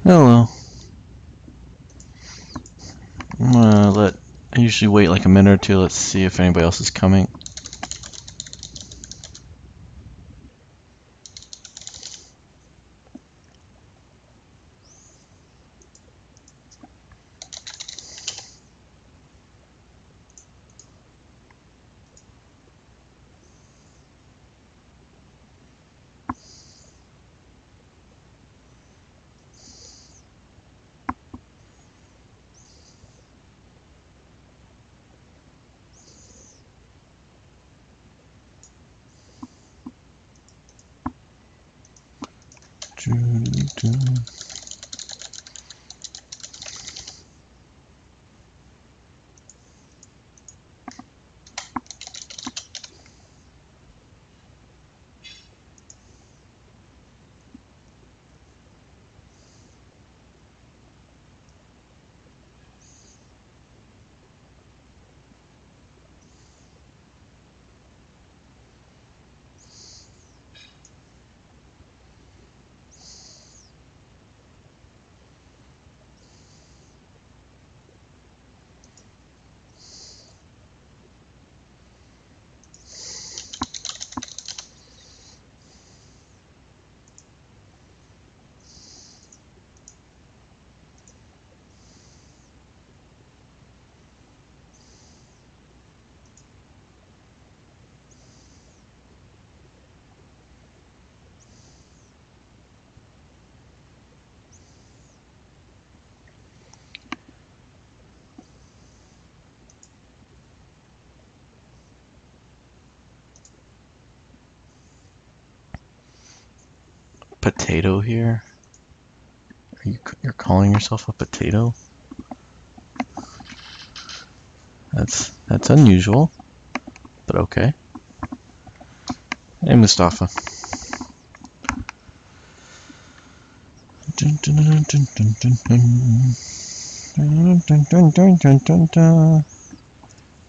Hello. I usually wait like a minute or two. Let's see if anybody else is coming. Potato here? You're calling yourself a potato? That's unusual, but okay. Hey, Mustafa.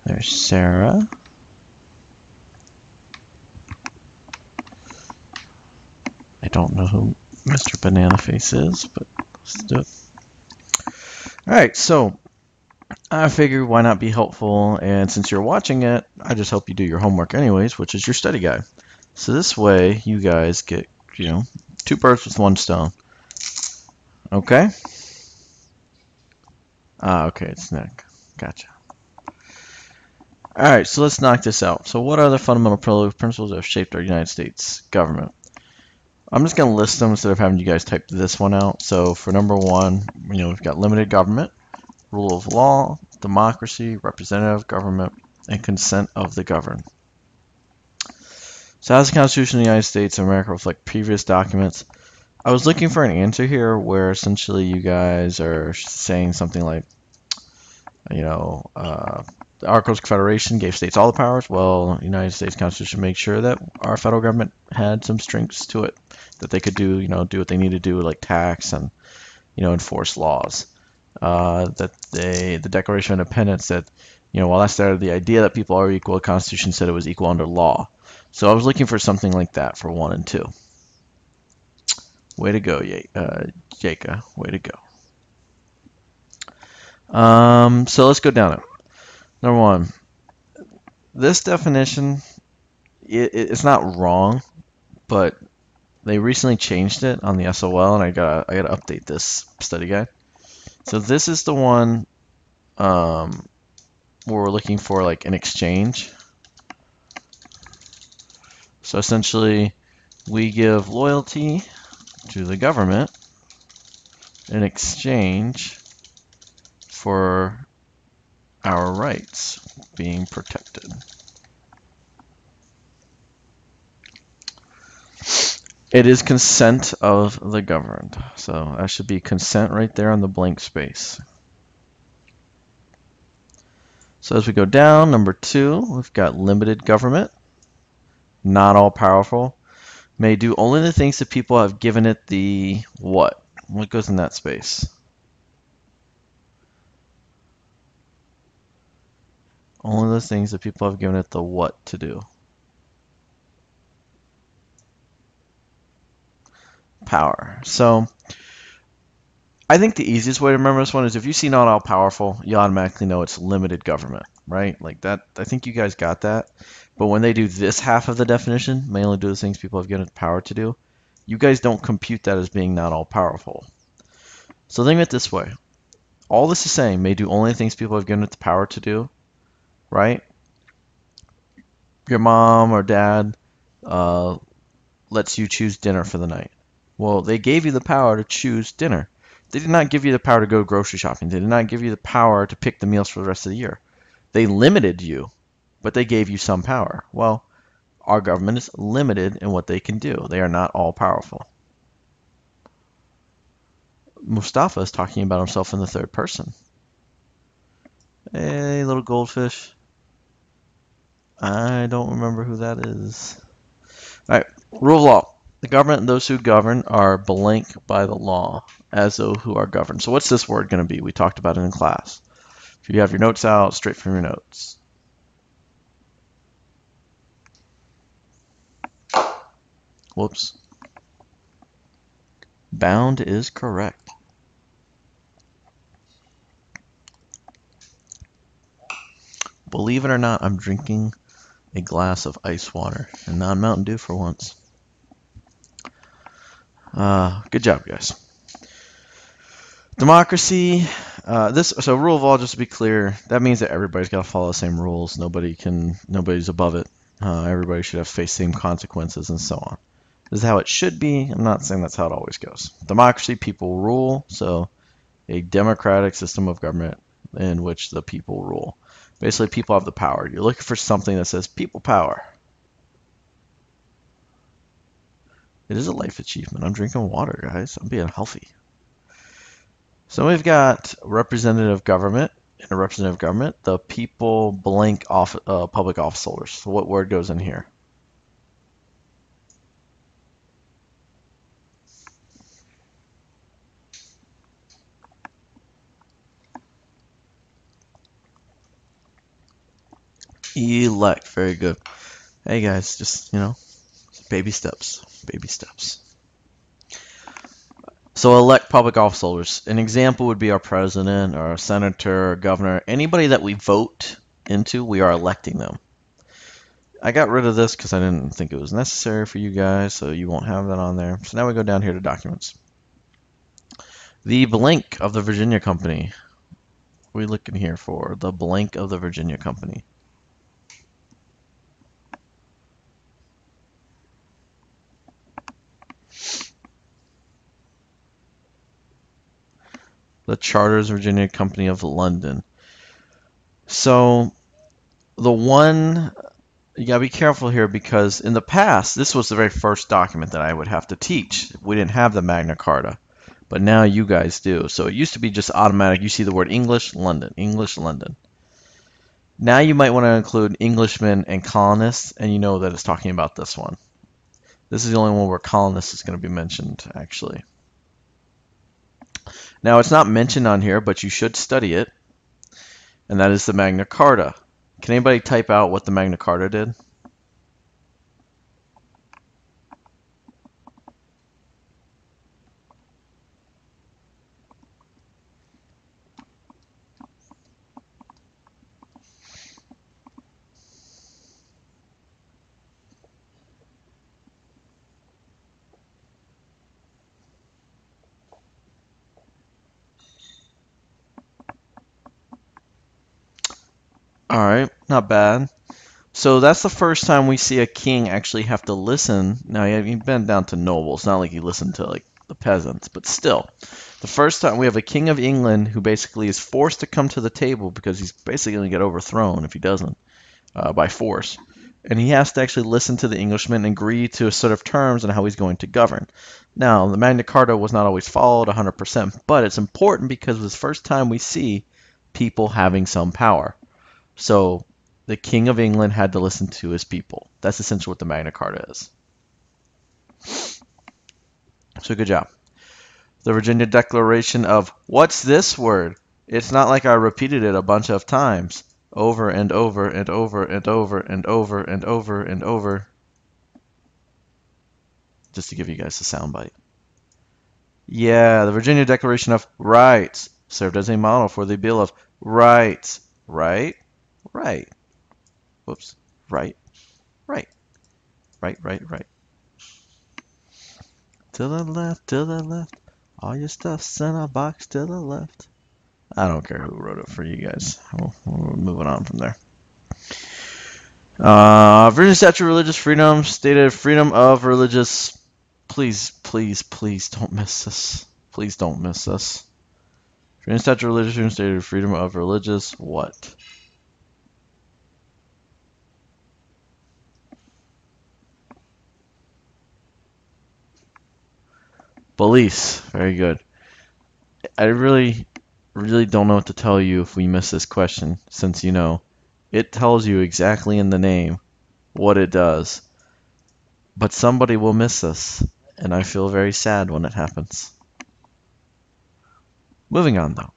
There's Sarah. I don't know who Mr. Banana Face is, but let's do it. Alright, so I figured why not be helpful, and since you're watching it, I just help you do your homework anyways, which is your study guide. So this way, you guys get, two birds with one stone. Okay? Okay, it's Nick. Gotcha. Alright, so let's knock this out. So what are the fundamental principles that have shaped our United States government? I'm just going to list them instead of having you guys type this one out. So for number one, we've got limited government, rule of law, democracy, representative government, and consent of the governed. So how does the Constitution of the United States of America reflect previous documents? I was looking for an answer here where essentially you guys are saying something like, the Articles of Confederation gave states all the powers. Well, the United States Constitution makes sure that our federal government had some strengths to it, that they could do, do what they need to do, like tax and, enforce laws. The Declaration of Independence said, while that started the idea that people are equal, the Constitution said it was equal under law. So I was looking for something like that for 1 and 2. Way to go, Jaka. Way to go. So let's go down it. Number one, this definition, it's not wrong, but they recently changed it on the SOL, and I gotta update this study guide. So this is the one where we're looking for like an exchange. So essentially, we give loyalty to the government in exchange for our rights being protected. It is consent of the governed. So that should be consent right there on the blank space. So as we go down, number 2, we've got limited government. Not all powerful. May do only the things that people have given it the what? What goes in that space? Only those things that people have given it the what to do. Power. So I think the easiest way to remember this one is if you see not all powerful, you automatically know it's limited government, right? Like that, I think you guys got that. But when they do this half of the definition, may only do the things people have given it power to do, you guys don't compute that as being not all powerful. So think of it this way. All this is saying may do only things people have given it the power to do, right? Your mom or dad lets you choose dinner for the night. Well, they gave you the power to choose dinner. They did not give you the power to go grocery shopping. They did not give you the power to pick the meals for the rest of the year. They limited you, but they gave you some power. Well, our government is limited in what they can do. They are not all powerful. Mustafa is talking about himself in the third person. Hey, little goldfish. I don't remember who that is. All right, rule of law. The government and those who govern are blank by the law, as those who are governed. So what's this word going to be? We talked about it in class. If you have your notes out, straight from your notes. Whoops. Bound is correct. Believe it or not, I'm drinking a glass of ice water and not Mountain Dew for once. Good job, guys. Democracy. So rule of law, just to be clear, that means that everybody's got to follow the same rules. Nobody's above it. Everybody should have faced same consequences and so on. This is how it should be. I'm not saying that's how it always goes. Democracy, people rule. So a democratic system of government in which the people rule. Basically, people have the power. You're looking for something that says people power. It is a life achievement. I'm drinking water, guys. I'm being healthy. So we've got representative government. In a representative government, the people blank off public office holders. So what word goes in here? Elect. Very good. Hey guys, just baby steps. Baby steps. So elect public office holders. An example would be our president or our senator or governor. Anybody that we vote into, we are electing them. I got rid of this because I didn't think it was necessary for you guys, so you won't have that on there. So now we go down here to documents. The blank of the Virginia Company. What are we looking here for? The blank of the Virginia Company. The Charters Virginia Company of London. So the one, you gotta be careful here because in the past, this was the very first document that I would have to teach. We didn't have the Magna Carta, but now you guys do. So it used to be just automatic. You see the word English, London, English, London. Now you might want to include Englishmen and colonists, and you know that it's talking about this one. This is the only one where colonists is going to be mentioned, actually. Now, it's not mentioned on here, but you should study it, and that is the Magna Carta. Can anybody type out what the Magna Carta did? All right, not bad. So that's the first time we see a king actually have to listen. Now, you've been down to nobles. It's not like you listen to like the peasants, but still. The first time we have a king of England who basically is forced to come to the table because he's basically going to get overthrown if he doesn't by force. And he has to actually listen to the Englishmen and agree to a set of terms on how he's going to govern. Now, the Magna Carta was not always followed 100%, but it's important because it's the first time we see people having some power. So the King of England had to listen to his people. That's essentially what the Magna Carta is. So good job. The Virginia Declaration of, what's this word? It's not like I repeated it a bunch of times. Over and over and over and over and over and over and over. Just to give you guys a soundbite. Yeah, the Virginia Declaration of Rights served as a model for the Bill of Rights. Right? Right. Whoops. Right. Right. Right, right, right. To the left, to the left. All your stuff's in a box to the left. I don't care who wrote it for you guys. We're moving on from there. Virginia Statute of Religious Freedom stated freedom of religious. Please, please, please don't miss this. Please don't miss this. Virginia Statute of Religious Freedom stated freedom of religious what? Beliefs. Very good. I really, really don't know what to tell you if we miss this question, since it tells you exactly in the name what it does. But somebody will miss this, and I feel very sad when it happens. Moving on, though.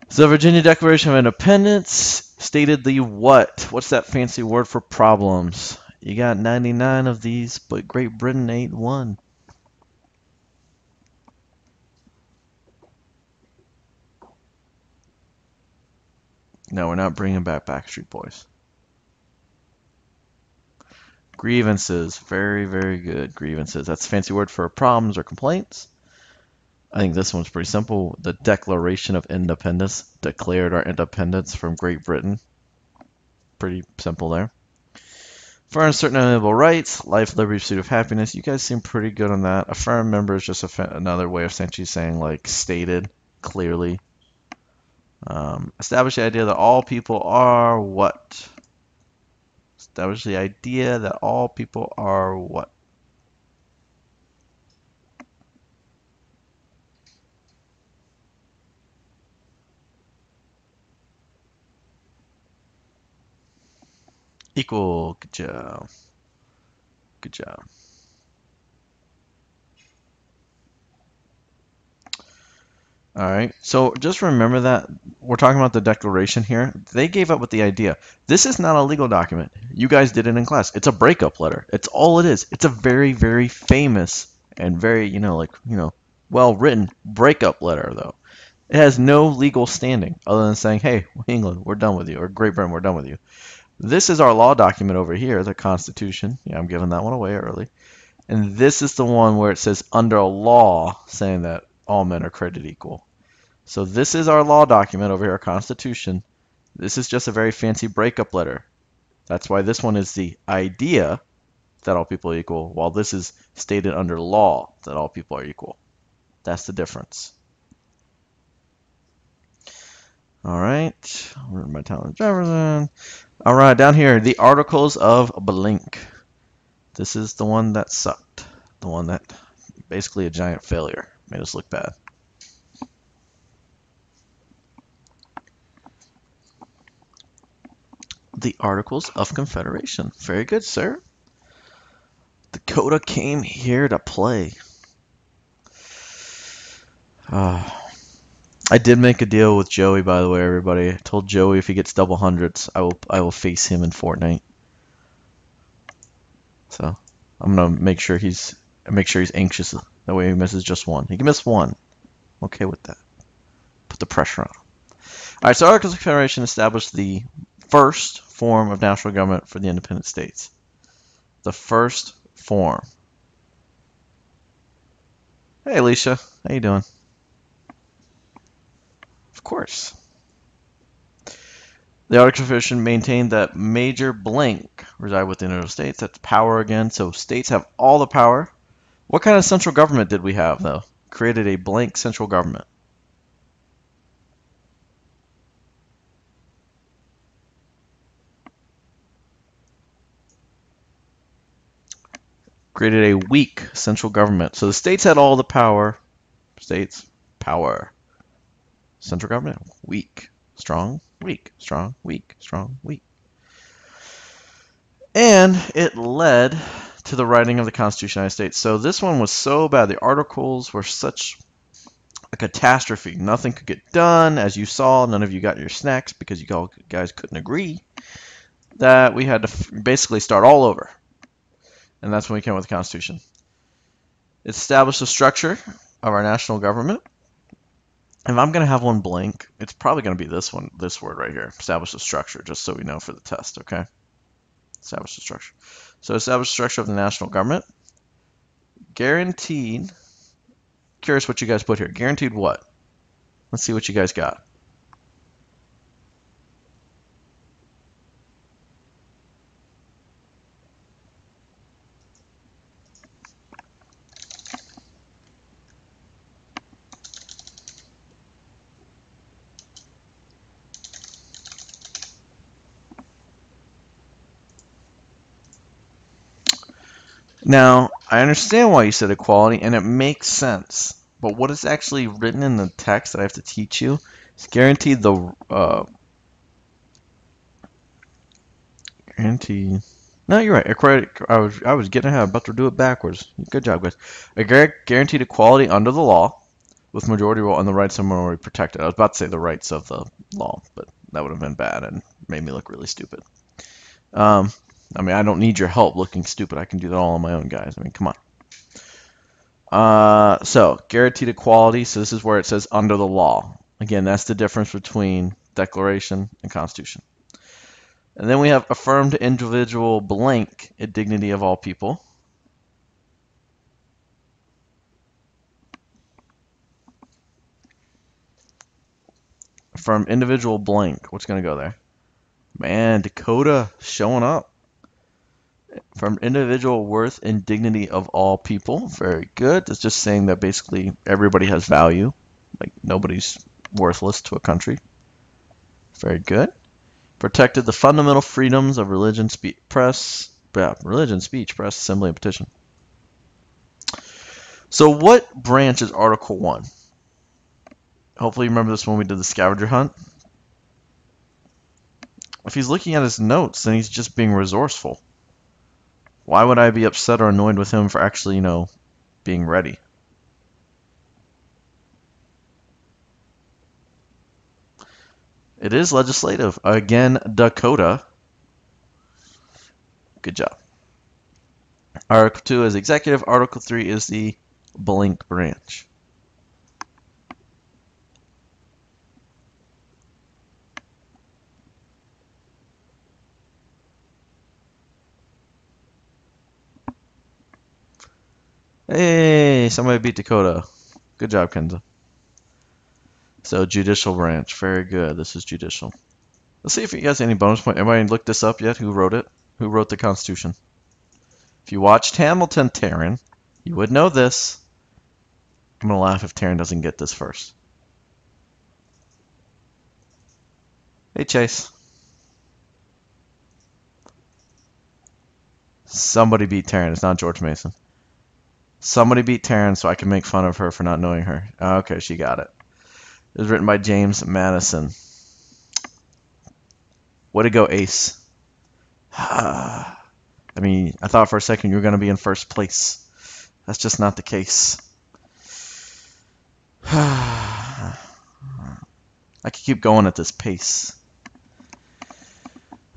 The Virginia Declaration of Independence stated the what? What's that fancy word for problems? You got 99 of these, but Great Britain ain't one. No, we're not bringing back Backstreet Boys. Grievances. Very, very good. Grievances. That's a fancy word for problems or complaints. I think this one's pretty simple. The Declaration of Independence declared our independence from Great Britain. Pretty simple there. For uncertain and inalienable rights, life, liberty, pursuit of happiness. You guys seem pretty good on that. Affirm member is just another way of essentially saying, like, stated clearly. Establish the idea that all people are what? Establish the idea that all people are what? Equal. Good job. Good job. All right. So just remember that we're talking about the Declaration here. They gave up with the idea. This is not a legal document. You guys did it in class. It's a breakup letter. It's all it is. It's a very, very famous and very, well written breakup letter, though. It has no legal standing other than saying, hey, England, we're done with you, or Great Britain, we're done with you. This is our law document over here, the Constitution. Yeah, I'm giving that one away early. And this is the one where it says under a law saying that all men are created equal. So this is our law document over here, our Constitution. This is just a very fancy breakup letter. That's why this one is the idea that all people are equal, while this is stated under law that all people are equal. That's the difference. All right, written by Thomas Jefferson. All right, down here, the Articles of Blank. This is the one that sucked. The one that basically a giant failure. Made us look bad. The Articles of Confederation. Very good, sir. Dakota came here to play. I did make a deal with Joey, by the way, everybody. I told Joey if he gets double hundreds, I will face him in Fortnite. So I'm gonna make sure he's anxious. That way he misses just one. He can miss one. I'm okay with that. Put the pressure on him. All right. So Articles of Confederation established the first form of national government for the independent states. The first form. Hey, Alicia. How you doing? Of course. The Articles of Confederation maintained that major blank reside within the United States. That's power again. So states have all the power. What kind of central government did we have, though? Created a blank central government. Created a weak central government. So the states had all the power. States, power. Central government, weak. Strong, weak. Strong, weak. Strong, weak. And it led to the writing of the Constitution of the United States. So this one was so bad. The articles were such a catastrophe. Nothing could get done. As you saw, none of you got your snacks because you guys couldn't agree. That we had to basically start all over. And that's when we came up with the Constitution. It established the structure of our national government. If I'm going to have one blank, it's probably going to be this one, this word right here. Establish the structure, just so we know for the test, okay? Establish the structure. So establish the structure of the national government. Guaranteed. Curious what you guys put here. Guaranteed what? Let's see what you guys got. Now, I understand why you said equality, and it makes sense. But what is actually written in the text that I have to teach you is guaranteed the guaranteed. No, you're right. I was getting ahead. About to do it backwards. Good job, guys. A guaranteed equality under the law, with majority rule and the rights of minority protected. I was about to say the rights of the law, but that would have been bad and made me look really stupid. I mean, I don't need your help looking stupid. I can do that all on my own, guys. I mean, come on. So, guaranteed equality. So this is where it says under the law. Again, that's the difference between Declaration and Constitution. And then we have affirmed individual blank dignity of all people. Affirmed individual blank. What's going to go there? Man, Dakota showing up. From individual worth and dignity of all people. Very good. It's just saying that basically everybody has value. Like nobody's worthless to a country. Very good. Protected the fundamental freedoms of religion, speech, press, assembly, and petition. So what branch is Article 1? Hopefully you remember this when we did the scavenger hunt. If he's looking at his notes, then he's just being resourceful. Why would I be upset or annoyed with him for actually, being ready? It is legislative. Again, Dakota. Good job. Article 2 is executive. Article 3 is the blank branch. Hey, somebody beat Dakota. Good job, Kenza. So, judicial branch. Very good. This is judicial. Let's see if you guys have any bonus point. Anybody looked this up yet? Who wrote it? Who wrote the Constitution? If you watched Hamilton, Taryn, you would know this. I'm going to laugh if Taryn doesn't get this first. Hey, Chase. Somebody beat Taryn. It's not George Mason. Somebody beat Taryn so I can make fun of her for not knowing her. Okay, she got it. It was written by James Madison. Way to go, Ace. I mean, I thought for a second you were going to be in first place. That's just not the case. I could keep going at this pace.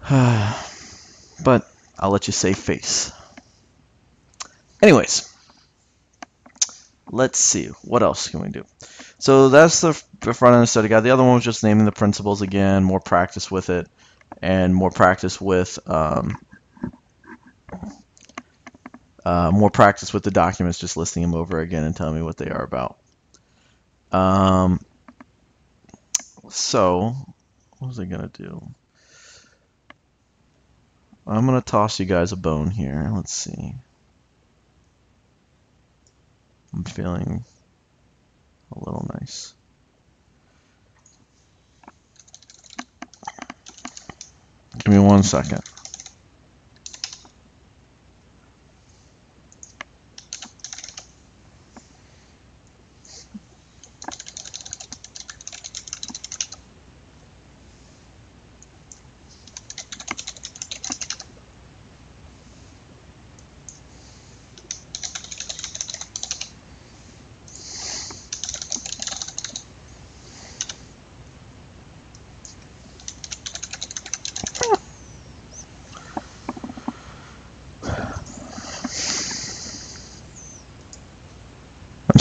But I'll let you save face. Anyways, let's see. What else can we do? So that's the front end study guide. The other one was just naming the principles again, more practice with it, and more practice with the documents, just listing them over again and telling me what they are about. So what was I gonna do? I'm gonna toss you guys a bone here. Let's see. I'm feeling a little nice. Give me 1 second.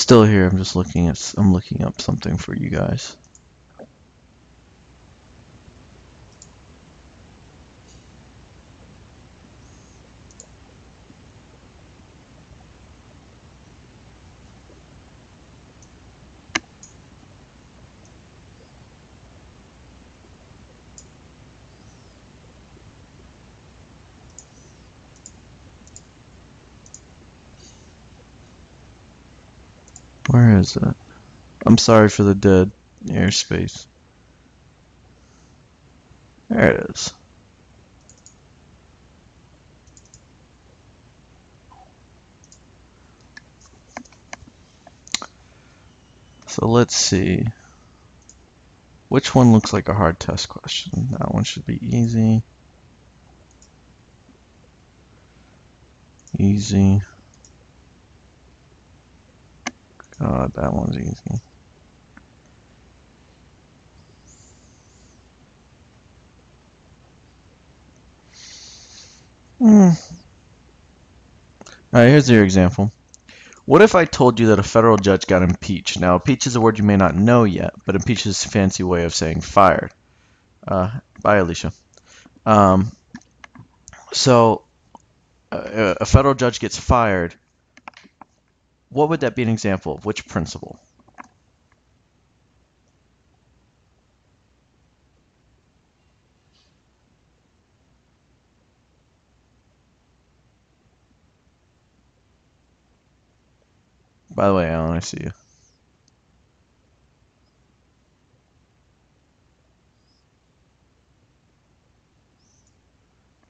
still here. I'm looking up something for you guys. Where is it? I'm sorry for the dead airspace. There it is. So let's see. Which one looks like a hard test question? That one should be easy. Easy. God, that one's easy. Alright, here's your example. What if I told you that a federal judge got impeached? Now, impeach is a word you may not know yet, but impeach is a fancy way of saying fired. Bye, Alicia. So, a federal judge gets fired. What would that be an example of? Which principle? By the way, Alan, I see you.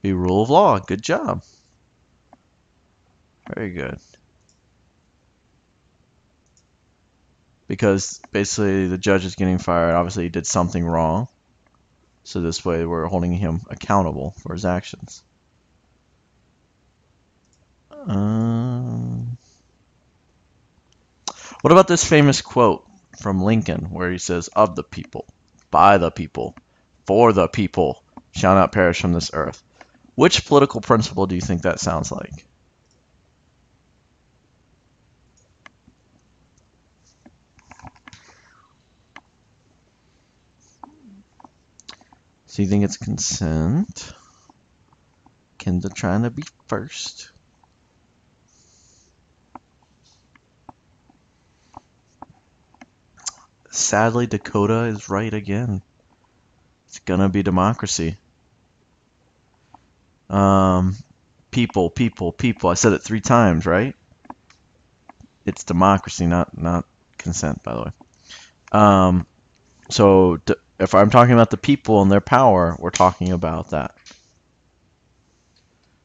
Be rule of law. Good job. Very good. Because basically the judge is getting fired. Obviously he did something wrong. So this way we're holding him accountable for his actions. What about this famous quote from Lincoln where he says, "Of the people, by the people, for the people, shall not perish from this earth"? Which political principle do you think that sounds like? So you think it's consent? Kendra trying to be first. Sadly, Dakota is right again. It's gonna be democracy. People, people, people. I said it 3 times, right? It's democracy, not consent, by the way. So if I'm talking about the people and their power, we're talking about that.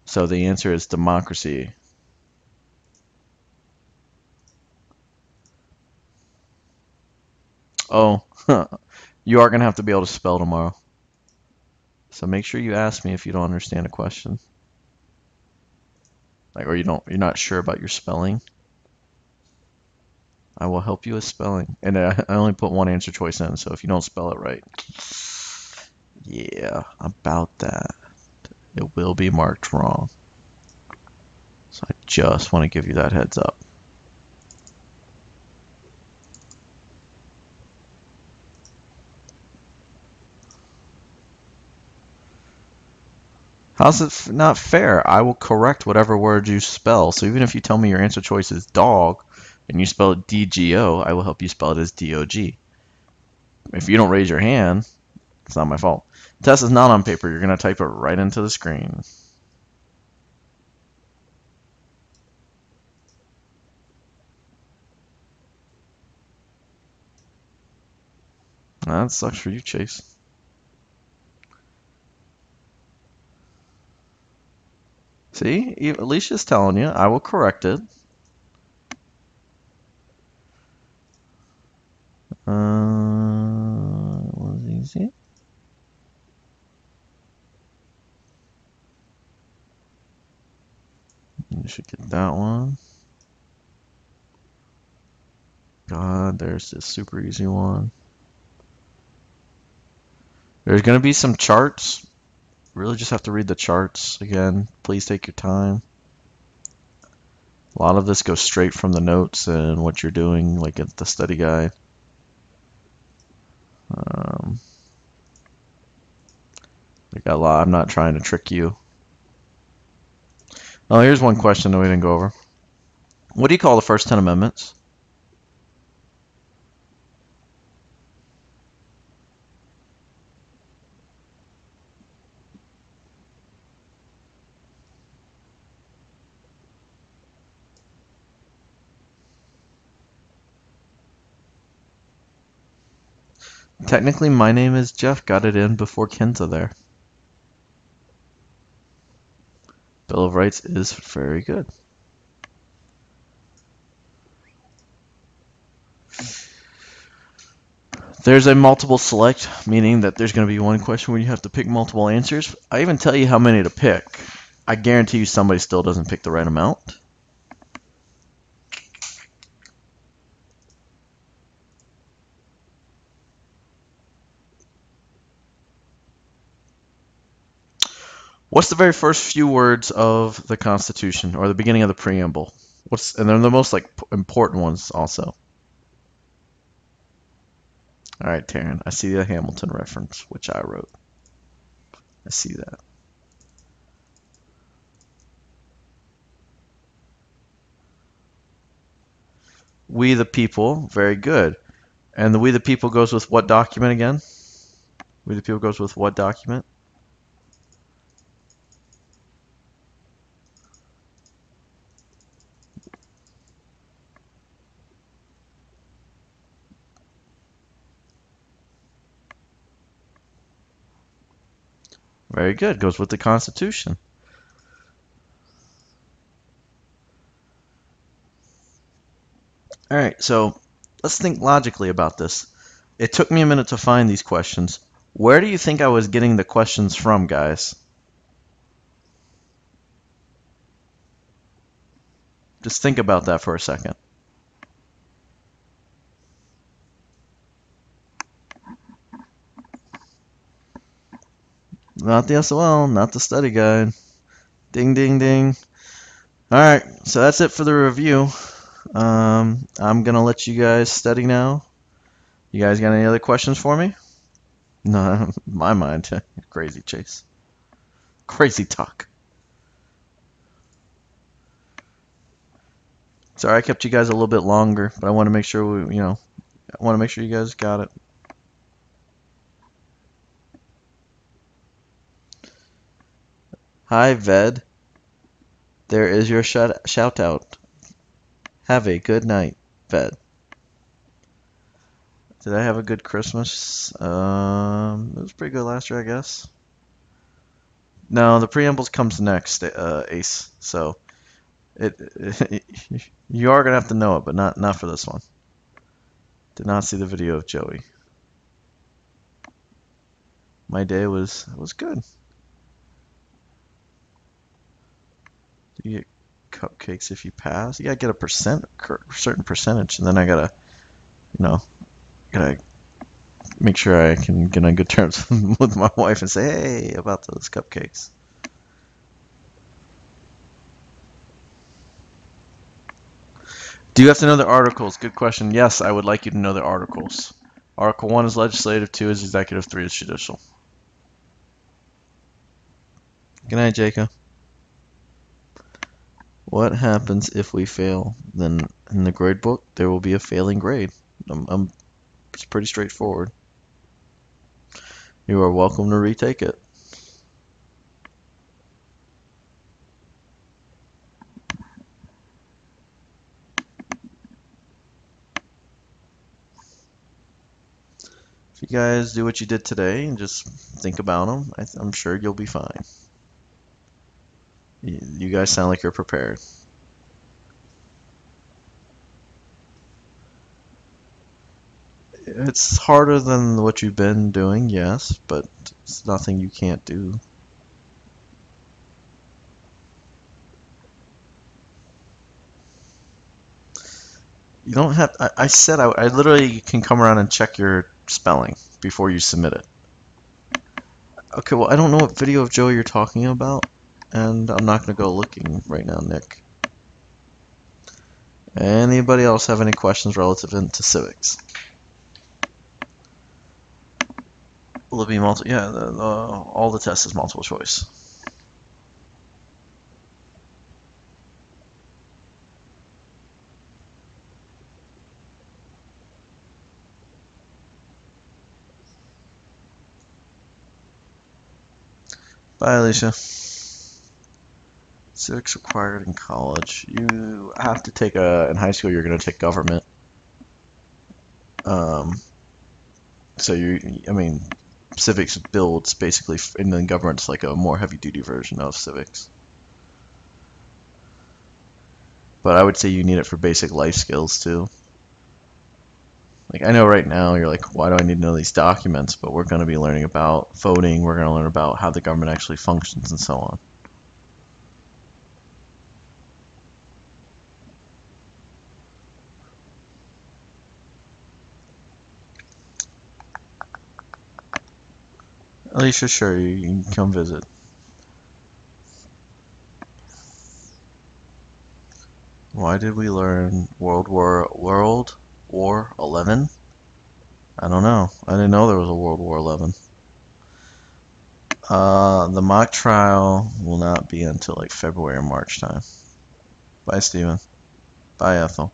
So the answer is democracy. Oh, you are gonna have to be able to spell tomorrow. So make sure you ask me if you don't understand a question. Like, or you're not sure about your spelling. I will help you with spelling. And I only put 1 answer choice in, so if you don't spell it right, yeah, about that. It will be marked wrong. So I just want to give you that heads up. How's it not fair? I will correct whatever word you spell. So even if you tell me your answer choice is dog and you spell it D-G-O, I will help you spell it as D-O-G. If you don't raise your hand, it's not my fault. The test is not on paper. You're going to type it right into the screen. That sucks for you, Chase. See? Alicia's telling you. I will correct it. Was easy. You should get that one. God, there's this super easy one. There's going to be some charts. Really just have to read the charts again. Please take your time. A lot of this goes straight from the notes and what you're doing, like at the study guide. We got a lot. I'm not trying to trick you. Oh, here's one question that we didn't go over. What do you call the first 10 amendments? Technically, my name is Jeff. Got it in before Kenza there. Bill of Rights is very good. There's a multiple select, meaning that there's going to be one question where you have to pick multiple answers. I even tell you how many to pick. I guarantee you somebody still doesn't pick the right amount. What's the very first few words of the Constitution, or the beginning of the Preamble? And they're the most important ones also. All right, Taryn, I see the Hamilton reference, which I wrote. I see that. We the people, very good. And the we the people goes with what document again? We the people goes with what document? Very good. Goes with the Constitution. All right, so let's think logically about this. It took me a minute to find these questions. Where do you think I was getting the questions from, guys? Just think about that for a second. Not the SOL, not the study guide. Ding, ding, ding. All right, so that's it for the review. I'm going to let you guys study now. You guys got any other questions for me? No, my mind. Crazy, Chase. Crazy talk. Sorry, I kept you guys a little bit longer, but I want to make sure I want to make sure you guys got it. Hi, Ved. There is your shout out. Have a good night, Ved. Did I have a good Christmas? It was pretty good last year, I guess. No, the preambles comes next, Ace. So you are gonna have to know it, but not for this one. Did not see the video of Joey. My day was good. You get cupcakes if you pass. You gotta get a certain percentage, and then I gotta make sure I can get on good terms with my wife and say, hey, about those cupcakes. Do you have to know the articles? Good question. Yes, I would like you to know the articles. Article 1 is legislative, 2 is executive, 3 is judicial. Good night, Jacob. What happens if we fail? Then in the grade book, there will be a failing grade. It's pretty straightforward. You are welcome to retake it. If you guys do what you did today and just think about them, I'm sure you'll be fine. You guys sound like you're prepared. It's harder than what you've been doing, yes, but it's nothing you can't do. You don't have. I said I literally can come around and check your spelling before you submit it. Okay, well, I don't know what video of Joey you're talking about, and I'm not going to go looking right now, Nick. Anybody else have any questions relative to civics? Will it be multiple? Yeah, all the tests is multiple choice. Bye, Alicia. Civics required in college. You have to take in high school. You're going to take government. So I mean, civics builds basically, and then government's like a more heavy-duty version of civics. But I would say you need it for basic life skills too. Like, I know right now you're like, why do I need to know these documents? But we're going to be learning about voting. We're going to learn about how the government actually functions and so on. Alicia, sure, you can come visit. Why did we learn World War 11? I don't know. I didn't know there was a World War 11. The mock trial will not be until like February or March time. Bye, Steven. Bye, Ethel.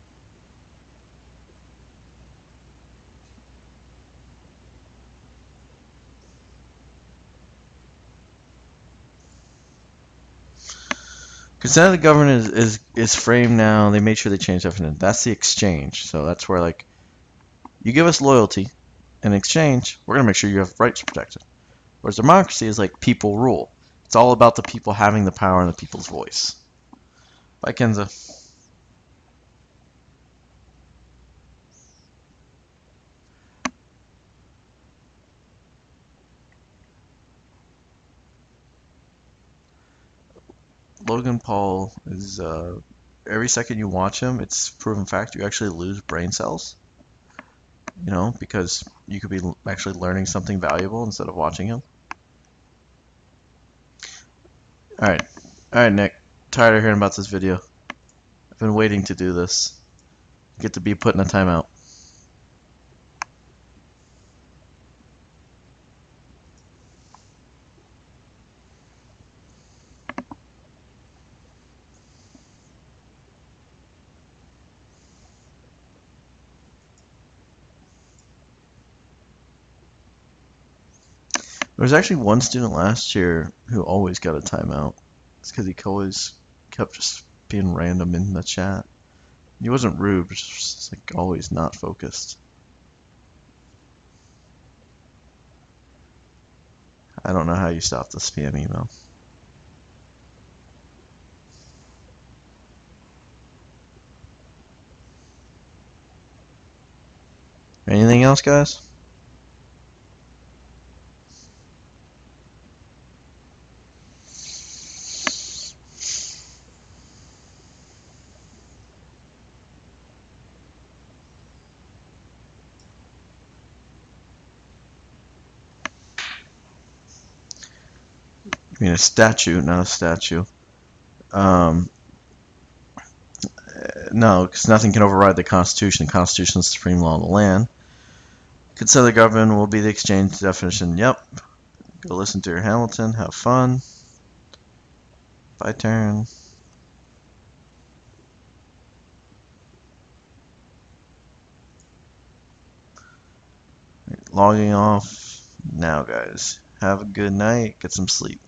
Consent of the government is framed now. They made sure they changed definition. That's the exchange. So that's where, like, you give us loyalty. In exchange, we're going to make sure you have rights protected. Whereas democracy is like people rule. It's all about the people having the power and the people's voice. Bye, Kenza. Logan Paul is, every second you watch him, it's proven fact you actually lose brain cells. You know, because you could be actually learning something valuable instead of watching him. Alright, Nick. Tired of hearing about this video. I've been waiting to do this. Get to be put in a timeout. There was actually one student last year who always got a timeout. It's because he always kept just being random in the chat. He wasn't rude, but just like always not focused. I don't know how you stop the spam email. Anything else, guys? I mean, a statute, not a statue. No, because nothing can override the Constitution. The Constitution is the supreme law of the land. Consider the government will be the exchange definition. Yep. Go listen to your Hamilton. Have fun. Bye, turn. Logging off now, guys. Have a good night. Get some sleep.